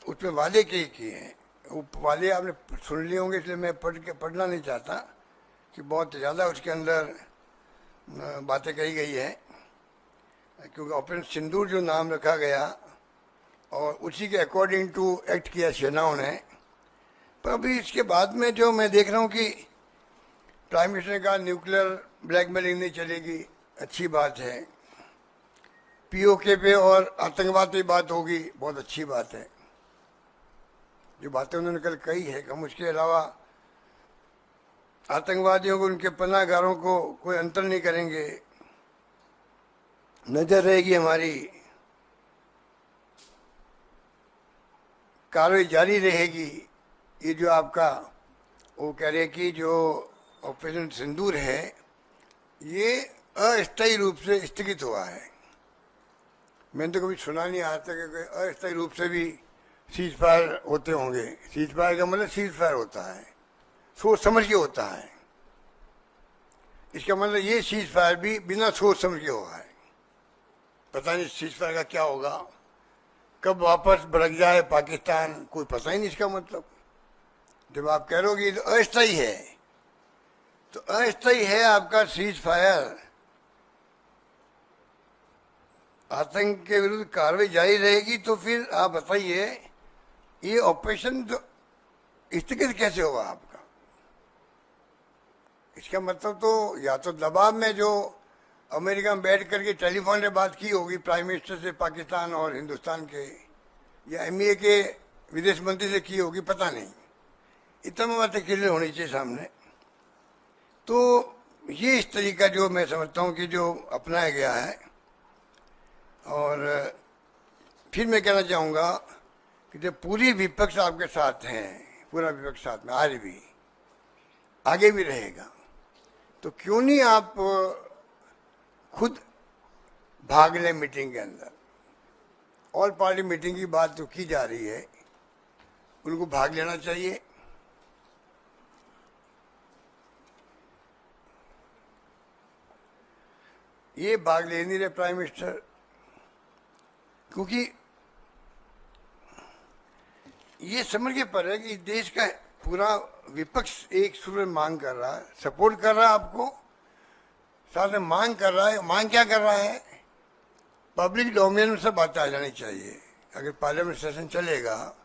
उसमें वादे किए किए हैं। वो वादे आपने सुन लिए होंगे, इसलिए मैं पढ़ना नहीं चाहता कि बहुत ज़्यादा उसके अंदर बातें कही गई है, क्योंकि ऑपरेशन सिंदूर जो नाम रखा गया और उसी के अकॉर्डिंग टू एक्ट किया सेनाओं ने। पर अभी इसके बाद में जो मैं देख रहा हूँ कि प्राइम मिनिस्टर ने कहा न्यूक्लियर ब्लैकमेलिंग नहीं चलेगी, अच्छी बात है। पीओके पे और आतंकवाद पे बात होगी, बहुत अच्छी बात है। जो बातें उन्होंने कल कही है, हम उसके अलावा आतंकवादियों को, उनके पनाहगारों को कोई अंतर नहीं करेंगे, नजर रहेगी हमारी, कार्रवाई जारी रहेगी। ये जो आपका वो कह रहे कि जो ऑपरेशन सिंदूर है ये अस्थायी रूप से स्थगित हुआ है। मैंने तो कभी सुना नहीं आज तक कि अस्थायी रूप से भी सीज फायर होते होंगे। सीज फायर का मतलब सीज फायर होता है, सोच समझ के होता है। इसका मतलब ये सीज फायर भी बिना सोच समझ के हुआ है। पता नहीं सीज फायर का क्या होगा, कब वापस भड़क जाए पाकिस्तान, कोई पता ही नहीं इसका मतलब। जब आप कह रहे हो कि तो अस्थायी है, तो अस्थायी है आपका सीज फायर, आतंक के विरुद्ध कार्रवाई जारी रहेगी, तो फिर आप बताइए ये ऑपरेशन स्थगित कैसे होगा आपका? इसका मतलब तो या तो दबाव में जो अमेरिका में बैठ करके टेलीफोन पे बात की होगी प्राइम मिनिस्टर से पाकिस्तान और हिंदुस्तान के, या एमईए के विदेश मंत्री से की होगी, पता नहीं। इतना बातें क्लियर होनी चाहिए सामने। तो ये इस तरीका जो मैं समझता हूँ कि जो अपनाया गया है। और फिर मैं कहना चाहूँगा कि जब पूरी विपक्ष आपके साथ हैं, पूरा विपक्ष साथ में आज भी आगे भी रहेगा, तो क्यों नहीं आप खुद भाग लें मीटिंग के अंदर। ऑल पार्टी मीटिंग की बात तो की जा रही है, उनको भाग लेना चाहिए। ये भाग ले नहीं रहे प्राइम मिनिस्टर, क्योंकि ये समझ के पर है कि देश का पूरा विपक्ष एक सुर में मांग कर रहा है, सपोर्ट कर रहा है आपको, साथ में मांग कर रहा है। मांग क्या कर रहा है? पब्लिक डोमेन में सब बातें आ जानी चाहिए। अगर पार्लियामेंट सेशन चलेगा,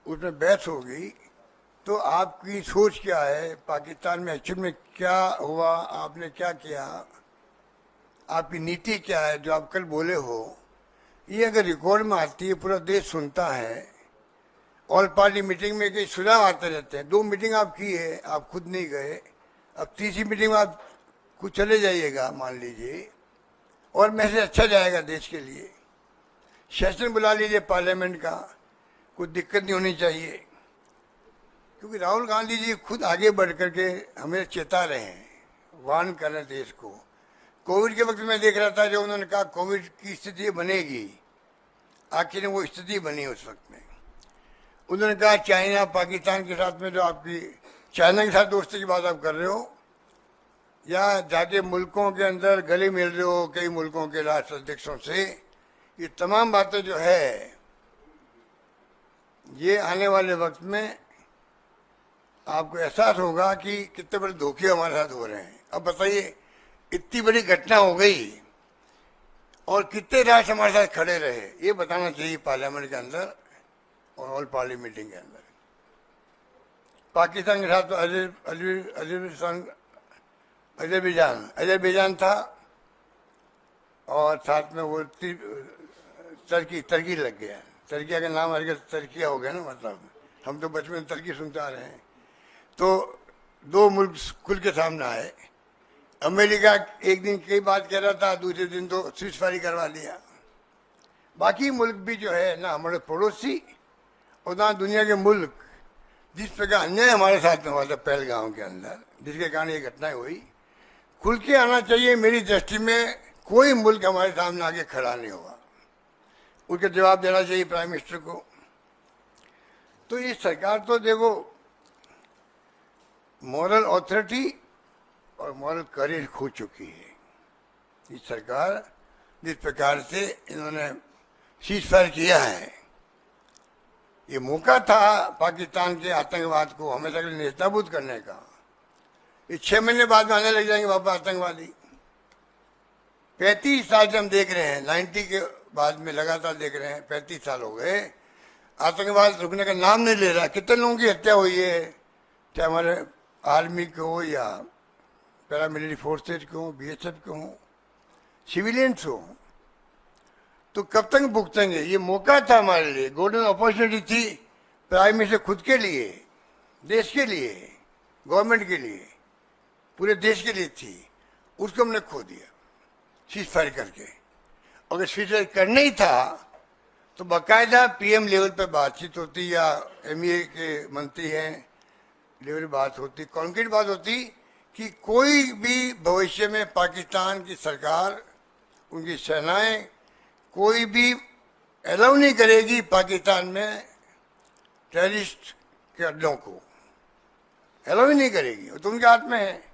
उसमें बहस होगी, तो आपकी सोच क्या है, पाकिस्तान में एक्चुअल में क्या हुआ, आपने क्या किया, आपकी नीति क्या है, जो आप कल बोले हो, ये अगर रिकॉर्ड में आती है, पूरा देश सुनता है। ऑल पार्टी मीटिंग में कई सुझाव आते रहते हैं। 2 मीटिंग आप की है, आप खुद नहीं गए, अब तीसरी मीटिंग में आप कुछ चले जाइएगा मान लीजिए, और मैसेज अच्छा जाएगा देश के लिए। सेशन बुला लीजिए पार्लियामेंट का, कुछ दिक्कत नहीं होनी चाहिए। क्योंकि राहुल गांधी जी खुद आगे बढ़ करके हमें चेता रहे हैं, वार्न कर रहे हैं देश को। कोविड के वक्त में देख रहा था, जो उन्होंने कहा कोविड की स्थिति बनेगी, आखिर वो स्थिति बनी उस वक्त में। उन्होंने कहा चाइना पाकिस्तान के साथ में, जो आपकी चाइना के साथ दोस्ती की बात आप कर रहे हो, या जाके मुल्कों के अंदर गले मिल रहे हो कई मुल्कों के राष्ट्र अध्यक्षों से, ये तमाम बातें जो है, ये आने वाले वक्त में आपको एहसास होगा कि कितने बड़े धोखे हमारे साथ हो रहे हैं। अब बताइए, इतनी बड़ी घटना हो गई और कितने राष्ट्र हमारे साथ खड़े रहे, ये बताना चाहिए पार्लियामेंट के अंदर और ऑल पार्टी मीटिंग के अंदर। पाकिस्तान के साथ तो अजरबैजान था, और साथ में वो टर्की लग गया। टर्किया का नाम हर टर्किया हो गया ना, मतलब हम तो बचपन में टर्की सुनते आ रहे हैं। तो 2 मुल्क खुल के सामने आए। अमेरिका एक दिन कई बात कह रहा था, दूसरे दिन तो सीजफायर करवा लिया। बाकी मुल्क भी जो है ना, हमारे पड़ोसी और ना दुनिया के मुल्क, जिस प्रकार अन्याय हमारे साथ में हुआ था पहलगाम के अंदर, जिसके कारण ये घटनाएं हुई, खुल के आना चाहिए। मेरी दृष्टि में कोई मुल्क हमारे सामने आके खड़ा नहीं हुआ, उसका जवाब देना चाहिए प्राइम मिनिस्टर को। तो ये सरकार तो देखो मॉरल अथॉरिटी और मॉरल करेज खो चुकी है। ये सरकार जिस प्रकार से इन्होंने सीज फायर किया है, ये मौका था पाकिस्तान के आतंकवाद को हमेशा के लिए नेस्तनाबूद करने का। ये 6 महीने बाद में आने लग जाएंगे वापस आतंकवादी। 35 साल से हम देख रहे हैं, 90 के बाद में लगातार देख रहे हैं, 35 साल हो गए, आतंकवाद रुकने का नाम नहीं ले रहा। कितने लोगों की हत्या हुई है, चाहे हमारे आर्मी के हो या पैरामिलिट्री फोर्सेज के हो, BSF के हो, सिविलियंस हो, तो कब तक भुगतेंगे? ये मौका था हमारे लिए, गोल्डन अपॉर्चुनिटी थी, प्राइम मिनिस्टर खुद के लिए, देश के लिए, गवर्नमेंट के लिए, पूरे देश के लिए थी, उसको हमने खो दिया सीज फायर करके। अगर सीज फायर करना ही था तो बाकायदा PM लेवल पे बातचीत होती या MEA के मंत्री हैं लेवल बात होती, कॉन्क्रीट बात होती कि कोई भी भविष्य में पाकिस्तान की सरकार, उनकी सेनाएं कोई भी अलाउ नहीं करेगी पाकिस्तान में टेररिस्ट के अड्डों को, अलाउ ही नहीं करेगी, तो उनके हाथ में है।